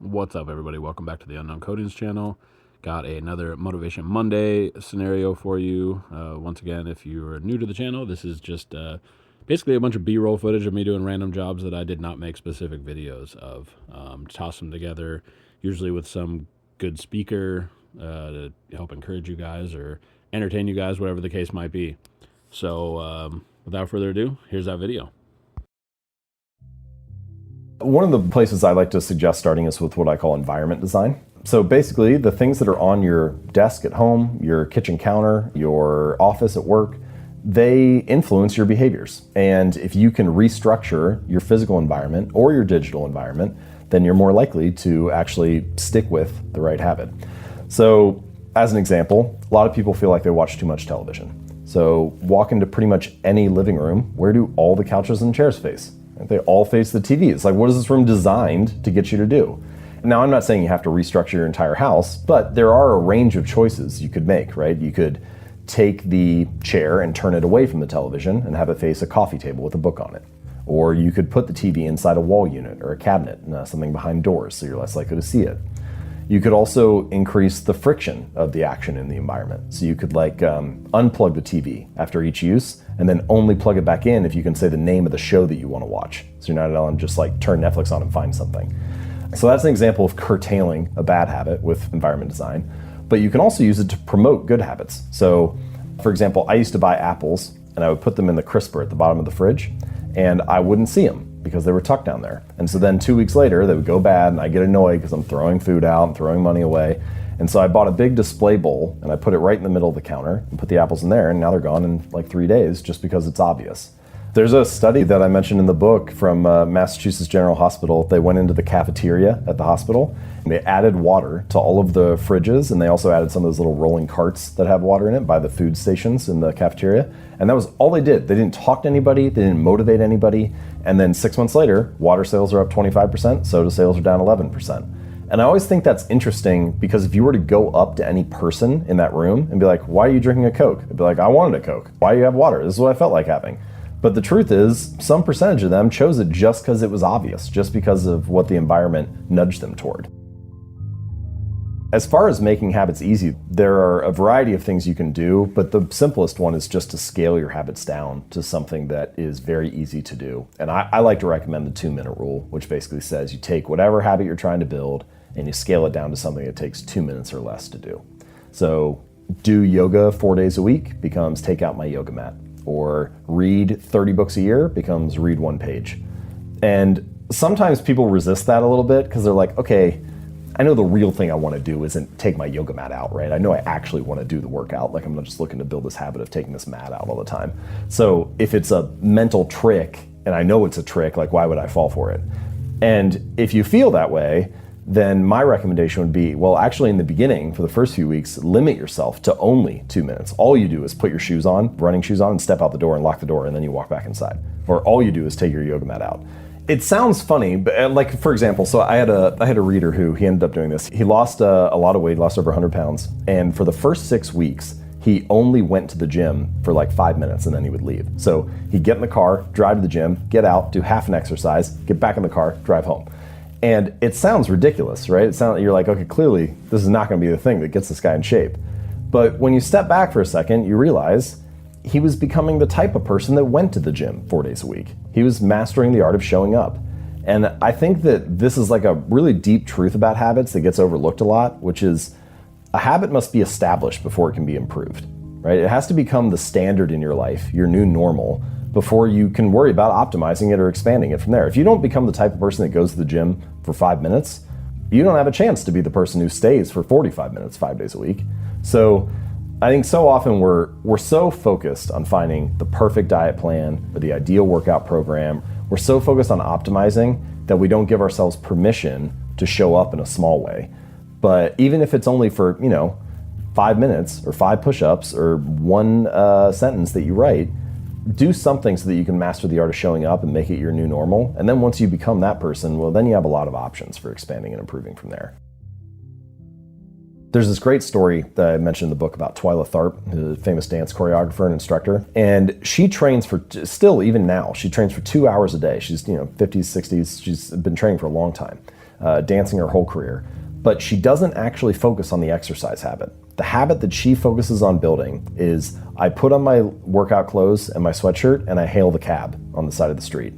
What's up, everybody? Welcome back to the Unknown Codings channel. Got another Motivation Monday scenario for you. Once again, if you're new to the channel, this is just basically a bunch of B-roll footage of me doing random jobs that I did not make specific videos of. Toss them together, usually with some good speaker to help encourage you guys or entertain you guys, whatever the case might be. So without further ado, here's that video. One of the places I like to suggest starting is with what I call environment design. So basically, the things that are on your desk at home, your kitchen counter, your office at work, they influence your behaviors. And if you can restructure your physical environment or your digital environment, then you're more likely to actually stick with the right habit. So as an example, a lot of people feel like they watch too much television. So walk into pretty much any living room. Where do all the couches and chairs face? They all face the TV. It's like, what is this room designed to get you to do? Now, I'm not saying you have to restructure your entire house, but there are a range of choices you could make, right? You could take the chair and turn it away from the television and have it face a coffee table with a book on it. Or you could put the TV inside a wall unit or a cabinet, something behind doors, so you're less likely to see it. You could also increase the friction of the action in the environment. So you could unplug the TV after each use and then only plug it back in if you can say the name of the show that you want to watch. So you're not on just turn Netflix on and find something. So that's an example of curtailing a bad habit with environment design. But you can also use it to promote good habits. So for example, I used to buy apples and I would put them in the crisper at the bottom of the fridge and I wouldn't see them because they were tucked down there. And so then 2 weeks later, they would go bad and I get annoyed because I'm throwing food out and throwing money away. And so I bought a big display bowl and I put it right in the middle of the counter and put the apples in there, and now they're gone in 3 days just because it's obvious. There's a study that I mentioned in the book from Massachusetts General Hospital. They went into the cafeteria at the hospital and they added water to all of the fridges, and they also added some of those little rolling carts that have water in it by the food stations in the cafeteria. And that was all they did. They didn't talk to anybody, they didn't motivate anybody. And then 6 months later, water sales are up 25%, soda sales are down 11%. And I always think that's interesting because if you were to go up to any person in that room and be like, why are you drinking a Coke? They'd be like, I wanted a Coke. Why do you have water? This is what I felt like having. But the truth is, some percentage of them chose it just because it was obvious, just because of what the environment nudged them toward. As far as making habits easy, there are a variety of things you can do, but the simplest one is just to scale your habits down to something that is very easy to do. And I like to recommend the 2-minute rule, which basically says you take whatever habit you're trying to build and you scale it down to something that takes 2 minutes or less to do. So do yoga 4 days a week becomes take out my yoga mat. Or read 30 books a year becomes read 1 page. And sometimes people resist that a little bit because they're like, okay, I know the real thing I want to do isn't take my yoga mat out, right? I know I actually want to do the workout. I'm not just looking to build this habit of taking this mat out all the time. So if it's a mental trick, and I know it's a trick, why would I fall for it? And if you feel that way, then my recommendation would be, well, actually in the beginning, for the first few weeks, limit yourself to only 2 minutes. All you do is put your shoes on, running shoes on, and step out the door and lock the door, and then you walk back inside. Or all you do is take your yoga mat out. It sounds funny, but for example, so I had a reader who he ended up doing this. He lost a lot of weight, lost over 100 pounds, and for the first 6 weeks, he only went to the gym for 5 minutes and then he would leave. So he'd get in the car, drive to the gym, get out, do half an exercise, get back in the car, drive home. And it sounds ridiculous, right? You're like, okay, clearly this is not gonna be the thing that gets this guy in shape. But when you step back for a second, you realize he was becoming the type of person that went to the gym 4 days a week. He was mastering the art of showing up. And I think that this is a really deep truth about habits that gets overlooked a lot, which is a habit must be established before it can be improved, right? It has to become the standard in your life, your new normal, before you can worry about optimizing it or expanding it from there. If you don't become the type of person that goes to the gym for 5 minutes, you don't have a chance to be the person who stays for 45 minutes 5 days a week. So I think so often we're so focused on finding the perfect diet plan or the ideal workout program. We're so focused on optimizing that we don't give ourselves permission to show up in a small way. But even if it's only for 5 minutes or 5 push-ups or 1 sentence that you write, do something so that you can master the art of showing up and make it your new normal. And then once you become that person, well, then you have a lot of options for expanding and improving from there. There's this great story that I mentioned in the book about Twyla Tharp, a famous dance choreographer and instructor. And she trains still even now, she trains for 2 hours a day. She's 50s, 60s, she's been training for a long time. dancing her whole career. But she doesn't actually focus on the exercise habit. The habit that she focuses on building is I put on my workout clothes and my sweatshirt and I hail the cab on the side of the street.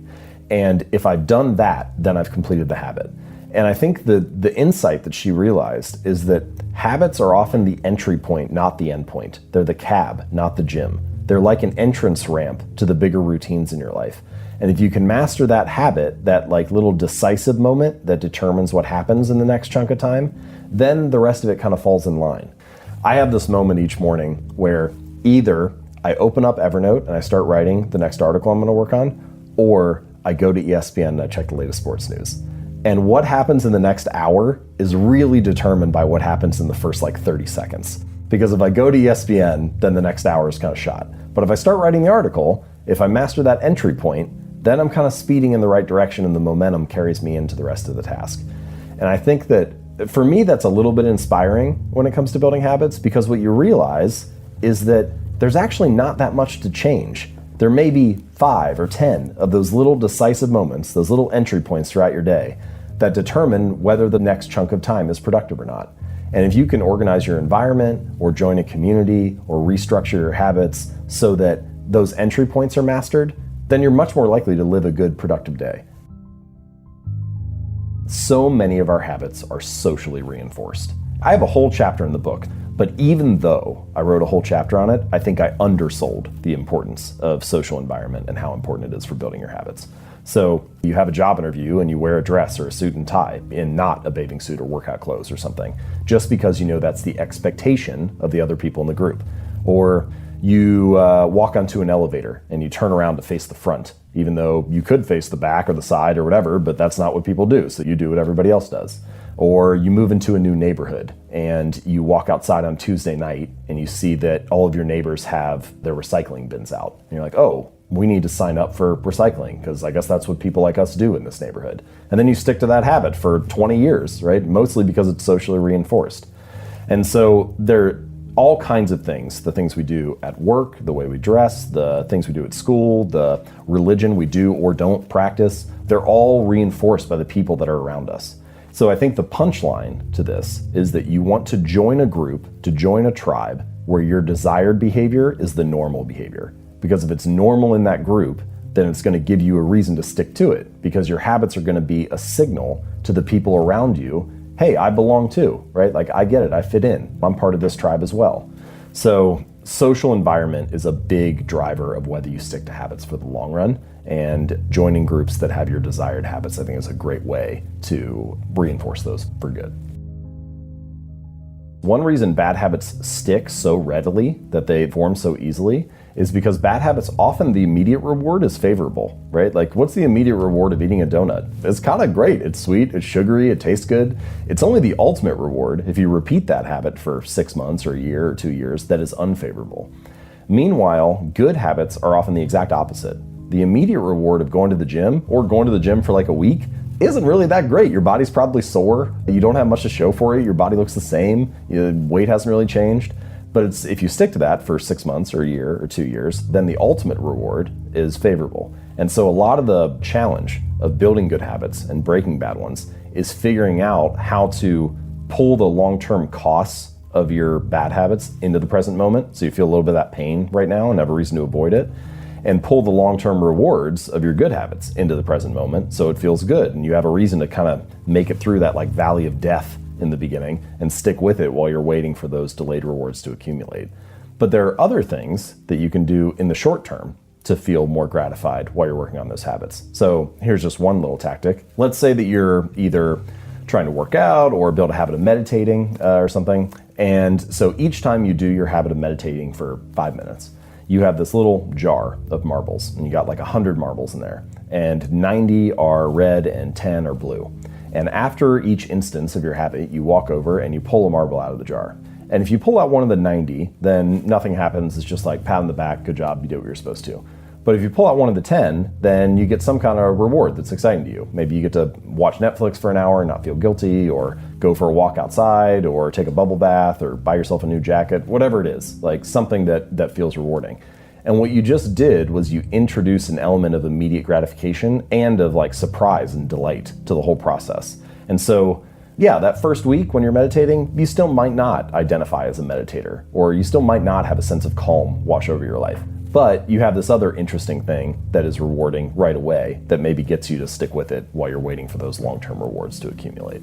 And if I've done that, then I've completed the habit. And I think the insight that she realized is that habits are often the entry point, not the end point. They're the cab, not the gym. They're like an entrance ramp to the bigger routines in your life. And if you can master that habit, that like little decisive moment that determines what happens in the next chunk of time, then the rest of it kind of falls in line. I have this moment each morning where either I open up Evernote and I start writing the next article I'm going to work on, or I go to ESPN and I check the latest sports news. And what happens in the next hour is really determined by what happens in the first like 30 seconds. Because if I go to ESPN, then the next hour is kind of shot. But if I start writing the article, if I master that entry point, then I'm kind of speeding in the right direction and the momentum carries me into the rest of the task. And I think that for me, that's a little bit inspiring when it comes to building habits, because what you realize is that there's actually not that much to change. There may be 5 or 10 of those little decisive moments, those little entry points throughout your day that determine whether the next chunk of time is productive or not. And if you can organize your environment or join a community or restructure your habits so that those entry points are mastered, then you're much more likely to live a good, productive day. So many of our habits are socially reinforced. I have a whole chapter in the book, but even though I wrote a whole chapter on it, I think I undersold the importance of social environment and how important it is for building your habits. So you have a job interview and you wear a dress or a suit and tie and not a bathing suit or workout clothes or something, just because you know that's the expectation of the other people in the group. Or you walk onto an elevator and you turn around to face the front, even though you could face the back or the side or whatever, but that's not what people do, so you do what everybody else does. Or you move into a new neighborhood and you walk outside on Tuesday night and you see that all of your neighbors have their recycling bins out. And you're like, oh, we need to sign up for recycling because I guess that's what people like us do in this neighborhood. And then you stick to that habit for 20 years, right? Mostly because it's socially reinforced. And so there all kinds of things, the things we do at work, the way we dress, the things we do at school, the religion we do or don't practice, they're all reinforced by the people that are around us. So I think the punchline to this is that you want to join a group, to join a tribe where your desired behavior is the normal behavior. Because if it's normal in that group, then it's going to give you a reason to stick to it, because your habits are going to be a signal to the people around you, hey, I belong too, right? Like, I get it, I fit in, I'm part of this tribe as well. So social environment is a big driver of whether you stick to habits for the long run, and joining groups that have your desired habits, I think, is a great way to reinforce those for good. One reason bad habits stick so readily, that they form so easily, is because bad habits, often the immediate reward is favorable, right? Like, what's the immediate reward of eating a donut? It's kind of great. It's sweet, it's sugary, it tastes good. It's only the ultimate reward, if you repeat that habit for 6 months or a year or 2 years, that is unfavorable. Meanwhile, good habits are often the exact opposite. The immediate reward of going to the gym, or going to the gym for like a week, isn't really that great. Your body's probably sore. You don't have much to show for it. Your body looks the same. Your weight hasn't really changed. But if you stick to that for 6 months or a year or 2 years, then the ultimate reward is favorable. And so a lot of the challenge of building good habits and breaking bad ones is figuring out how to pull the long-term costs of your bad habits into the present moment, so you feel a little bit of that pain right now and have a reason to avoid it, and pull the long-term rewards of your good habits into the present moment so it feels good and you have a reason to kind of make it through that like valley of death in the beginning and stick with it while you're waiting for those delayed rewards to accumulate. But there are other things that you can do in the short term to feel more gratified while you're working on those habits. So here's just one little tactic. Let's say that you're either trying to work out or build a habit of meditating or something. And so each time you do your habit of meditating for 5 minutes, you have this little jar of marbles, and you got like 100 marbles in there, and 90 are red and 10 are blue. And after each instance of your habit, you walk over and you pull a marble out of the jar. And if you pull out one of the 90, then nothing happens. It's just like pat on the back, good job, you did what you're supposed to. But if you pull out one of the 10, then you get some kind of reward that's exciting to you. Maybe you get to watch Netflix for an hour and not feel guilty, or go for a walk outside, or take a bubble bath, or buy yourself a new jacket, whatever it is, like something that feels rewarding. And what you just did was you introduce an element of immediate gratification and of like surprise and delight to the whole process. And so, yeah, that first week when you're meditating, you still might not identify as a meditator, or you still might not have a sense of calm wash over your life. But you have this other interesting thing that is rewarding right away that maybe gets you to stick with it while you're waiting for those long-term rewards to accumulate.